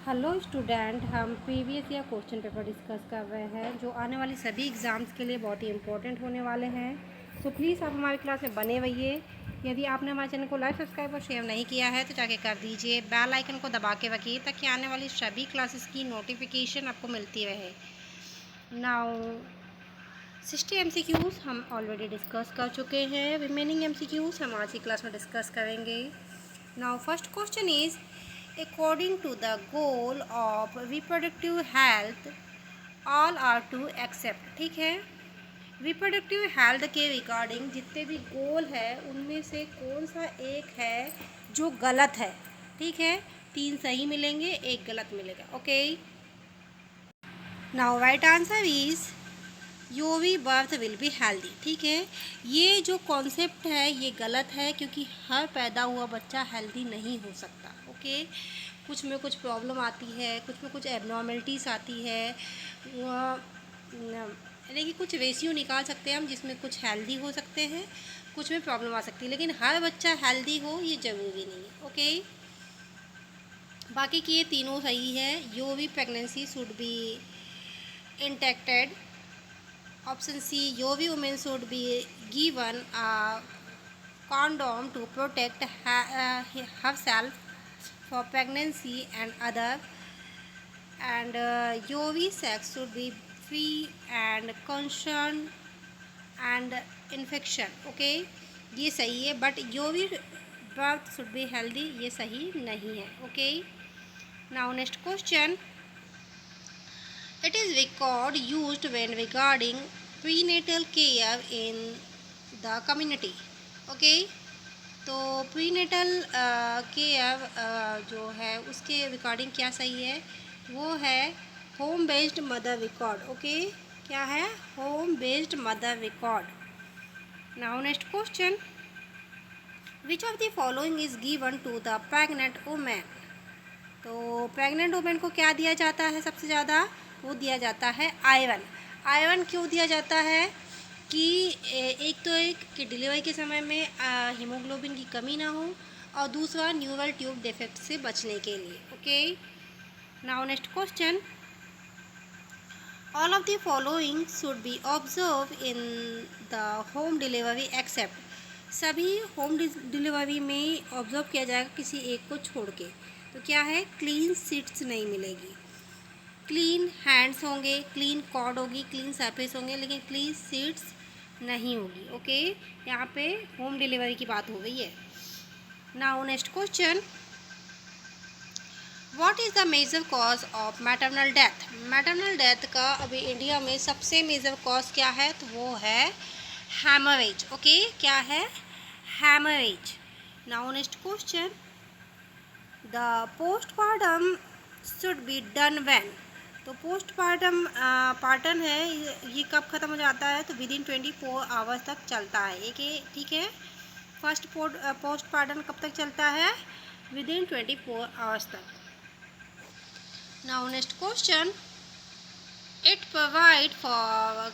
Hello student, हम previous year question paper discuss कर रहे हैं जो आने वाली सभी एग्ज़ाम्स के लिए बहुत ही इंपॉर्टेंट होने वाले हैं। तो प्लीज़ आप हमारी क्लास में बने रहिए। यदि आपने हमारे चैनल को लाइक, सब्सक्राइब और शेयर नहीं किया है तो जाके कर दीजिए। बेल आइकन को दबा के रखिए ताकि आने वाली सभी क्लासेस की नोटिफिकेशन आपको मिलती रहे। नाउ 60 MCQs हम ऑलरेडी डिस्कस कर चुके हैं। रिमेनिंग MCQs हम आज की क्लास में डिस्कस करेंगे। Now first question is according to the goal of reproductive health all are to accept। ठीक है, रिप्रोडक्टिव हेल्थ के रिगार्डिंग जितने भी गोल है उनमें से कौन सा एक है जो गलत है। ठीक है, 3 सही मिलेंगे, एक गलत मिलेगा। Okay, now right answer is योवी बर्थ विल बी हेल्दी। ठीक है, ये जो कॉन्सेप्ट है ये गलत है क्योंकि हर पैदा हुआ बच्चा हेल्दी नहीं हो सकता। ओके, कुछ में कुछ प्रॉब्लम आती है, कुछ में कुछ एबनॉर्मलिटीज़ आती है, यानी कि कुछ रेशियो निकाल सकते हैं हम जिसमें कुछ हेल्दी हो सकते हैं, कुछ में प्रॉब्लम आ सकती है, लेकिन हर बच्चा हेल्दी हो ये ज़रूरी नहीं है। ओके, बाकी की ये तीनों सही है। यो भी pregnancy should be intacted. Option C, यो भी women should be given condom to protect herself for pregnancy and other, and yovi sex should be free and concern and infection। Okay, ये सही है, बट योवी बर्थ शुड बी हेल्दी ये सही नहीं है। Okay, now next question, it is record used when regarding prenatal care in the community। Okay, तो prenatal care जो है उसके रिकॉर्डिंग क्या सही है, वो है home based mother record. Okay, क्या है, home based mother record. Now next question, which of the following is given to the pregnant women. तो प्रेग्नेंट वुमेन को क्या दिया जाता है सबसे ज़्यादा, वो दिया जाता है आयरन। आयरन क्यों दिया जाता है कि एक तो एक कि डिलीवरी के समय में हीमोग्लोबिन की कमी ना हो, और दूसरा न्यूरल ट्यूब डिफेक्ट से बचने के लिए। Okay, now next question, all of the following should be observe in the home delivery except. सभी होम डिलीवरी में ऑब्जर्व किया जाएगा किसी एक को छोड़ के। तो क्या है, क्लीन सीट्स नहीं मिलेगी, क्लीन हैंड्स होंगे, क्लीन कॉर्ड होगी, क्लीन सरफेस होंगे, लेकिन क्लीन सीट्स नहीं होगी। ओके, यहाँ पे होम डिलीवरी की बात हो गई है। Now next question, what is the major cause of maternal death. Maternal death का अभी इंडिया में सबसे मेजर कॉज क्या है, तो वो है हैमरेज। ओके, क्या है, haemorrhage. Now next question, the postmortem should be done when. तो पोस्टमार्टम पार्टन है ये कब ख़त्म हो जाता है, तो विद इन 24 आवर्स तक चलता है। ठीक है, फर्स्ट पोस्टमार्टम कब तक चलता है, विद इन 24 आवर्स तक। Now next question, it provide for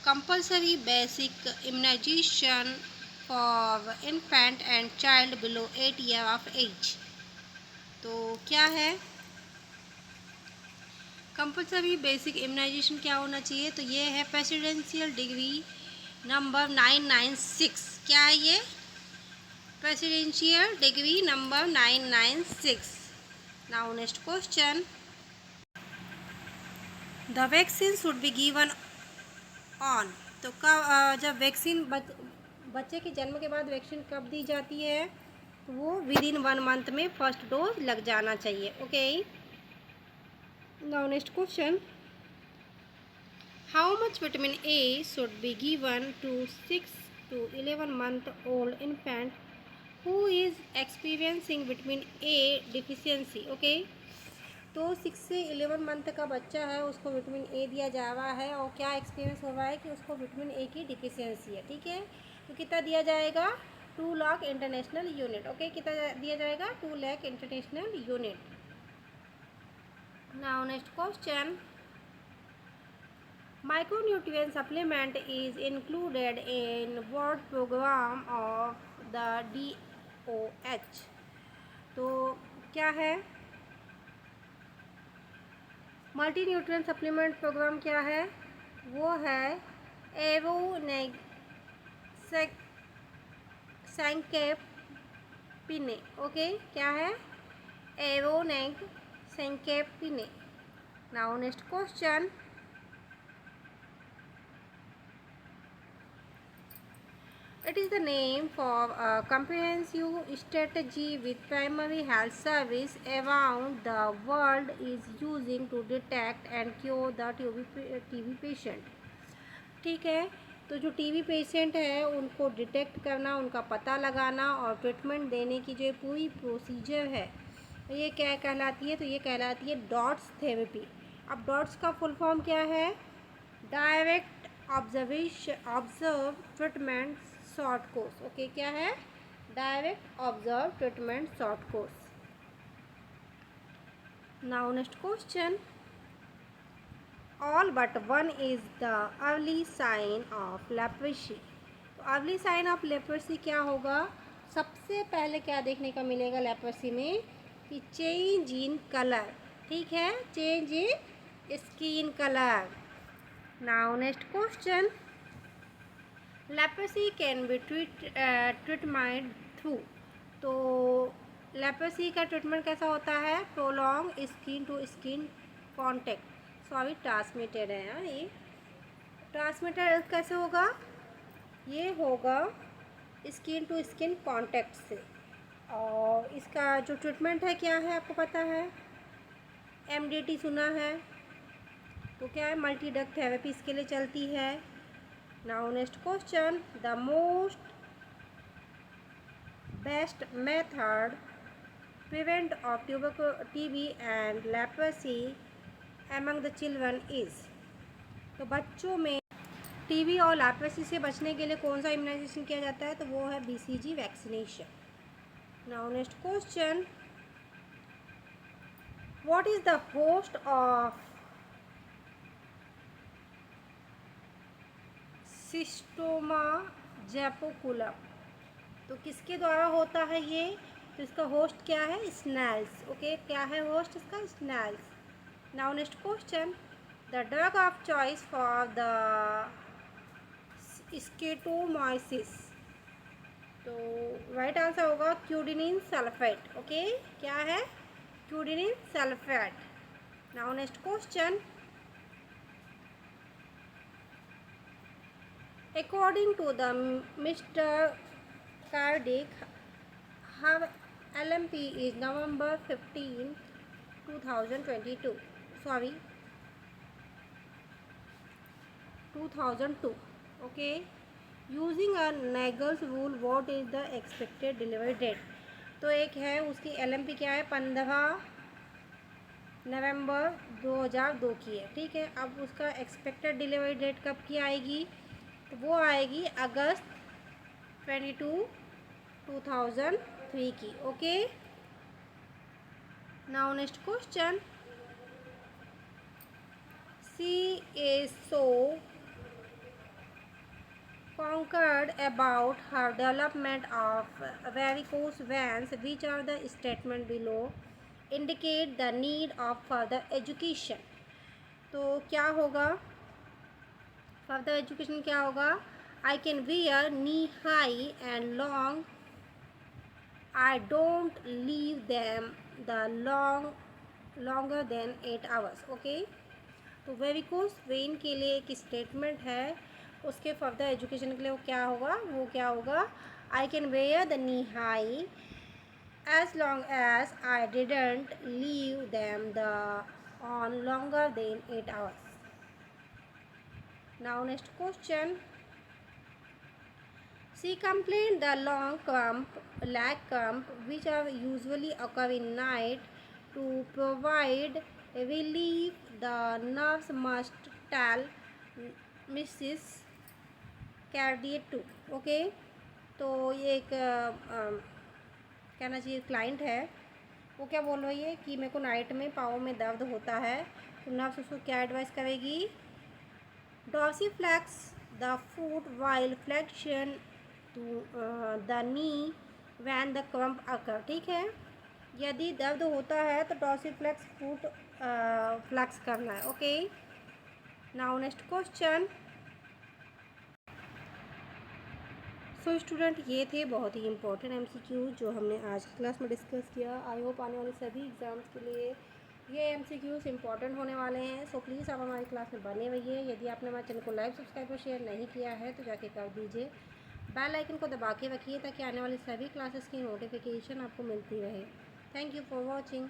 compulsory basic immunization for infant and child below 8 year of age. तो क्या है, कंपल्सरी बेसिक इम्यूनाइजेशन क्या होना चाहिए, तो ये है प्रेसिडेंशियल डिग्री नंबर 996। क्या है ये, presidential degree number 996। Now next question, the vaccine should be given on. तो कब जब वैक्सीन बच्चे के जन्म के बाद वैक्सीन कब दी जाती है, तो वो विद इन 1 मंथ में फर्स्ट डोज लग जाना चाहिए। Okay, now next question, how much vitamin A should be given to 6 to 11 month old infant who is experiencing vitamin A deficiency। Okay, तो 6 से 11 मंथ का बच्चा है उसको विटामिन ए दिया जा रहा है, और क्या एक्सपीरियंस हो रहा है कि उसको विटामिन ए की डिफिशियंसी है। ठीक है, तो कितना दिया जाएगा, 2 लाख इंटरनेशनल यूनिट। ओके, कितना दिया जाएगा, 2 lakh international unit. Now next question, micronutrient supplement is included in what program of the DOH। तो क्या है, मल्टी न्यूट्रिएंट सप्लीमेंट प्रोग्राम क्या है? वो है एवोनेग सैंकेपिने। ओके, क्या है? एवोनेग सैंकेपिने। Now next question, it is the name for a comprehensive strategy with primary health service around the world is using to detect and cure the TB patient। ठीक है, तो जो टीबी पेशेंट है उनको डिटेक्ट करना, उनका पता लगाना और ट्रीटमेंट देने की जो पूरी प्रोसीजर है ये क्या कहलाती है? तो ये कहलाती है डॉट्स थेरेपी। अब डॉट्स का फुल फॉर्म क्या है? Direct observe treatment short course. Okay, क्या है? Direct observe treatment short course. Now next question, all but one is the early sign of leprosy. तो अर्ली साइन ऑफ लेप्रेसी क्या होगा? सबसे पहले क्या देखने का मिलेगा लेप्रेसी में कि चेंज इन कलर। ठीक है, change in skin colour. Now next question, leprosy can be treatment through. तो लेप्रेसी का ट्रीटमेंट कैसा होता है? Prolong skin to skin contact. Sorry, transmitted है यहाँ, ये ट्रांसमिटेड कैसे होगा? ये होगा स्किन टू स्किन कॉन्टेक्ट से। और इसका जो ट्रीटमेंट है क्या है आपको पता है? MDT सुना है? तो क्या है? मल्टी ड्रग थेरेपी इसके लिए चलती है। Now next question, the most best method prevent of TB and leprosy among the children is. तो बच्चों में टीबी और लेप्रेसी से बचने के लिए कौन सा इम्यूनाइजेशन किया जाता है? तो वो है BCG vaccination. Now next question, what is the host of Schistosoma japonicum. तो किसके द्वारा होता है ये? तो इसका होस्ट क्या है? स्नेल्स। ओके, क्या है होस्ट इसका? Snails. Now next question, the drug of choice for the schistosomiasis. तो राइट आंसर होगा क्यूडिनिन सल्फेट। ओके, क्या है? Quinidine sulphate. Now next question, according to the Mr. Cardick, her LMP is November 15, 2022. Sorry, 2002. Okay. Using a Nagel's rule, what is the expected delivery date? तो एक है उसकी LMP क्या है? 15 नवंबर 2002 की है। ठीक है, अब उसका एक्सपेक्टेड डिलीवरी डेट कब की आएगी? तो वो आएगी अगस्त 22, 2003 की। Okay, now next question, CSO conquered about her development of varicose veins. Which are the statement below indicate the need of further education? तो क्या होगा? फर्दर एजुकेशन क्या होगा? I can wear knee high and long, I don't leave them the longer than 8 hours। Okay, तो varicose when के लिए एक statement है, उसके फर्दर एजुकेशन के लिए वो क्या होगा? वो क्या होगा? I can wear the knee high as long as I didn't leave them the on longer than 8 hours। Now next question, she complained the long cramp, leg cramp, which are usually occur in night. To provide relief, the nurse must tell Mrs. Cardiac to। Okay, तो ये एक कहना चाहिए client है, वो क्या बोल रही है कि मेरे को नाइट में पाँव में दर्द होता है। तो नर्स उसको क्या एडवाइस करेगी? dorsiflex the foot while flexion to the knee when the cramp occur। ठीक है, यदि दर्द होता है तो डॉर्सिफ्लेक्स फुट फ्लेक्स करना है। Okay, now next question. So student, ये थे बहुत ही इंपॉर्टेंट एमसीक्यू जो हमने आज की क्लास में डिस्कस किया। आई होप आने वाले सभी एग्ज़ाम्स के लिए ये एमसीक्यूज इंपॉर्टेंट होने वाले हैं। सो प्लीज़ आप हमारी क्लास में बने रहिए। यदि आपने हमारे चैनल को लाइक, सब्सक्राइब और शेयर नहीं किया है तो जाके कर दीजिए। बेल आइकन को दबा के रखिए ताकि आने वाली सभी क्लासेस की नोटिफिकेशन आपको मिलती रहे। Thank you for watching.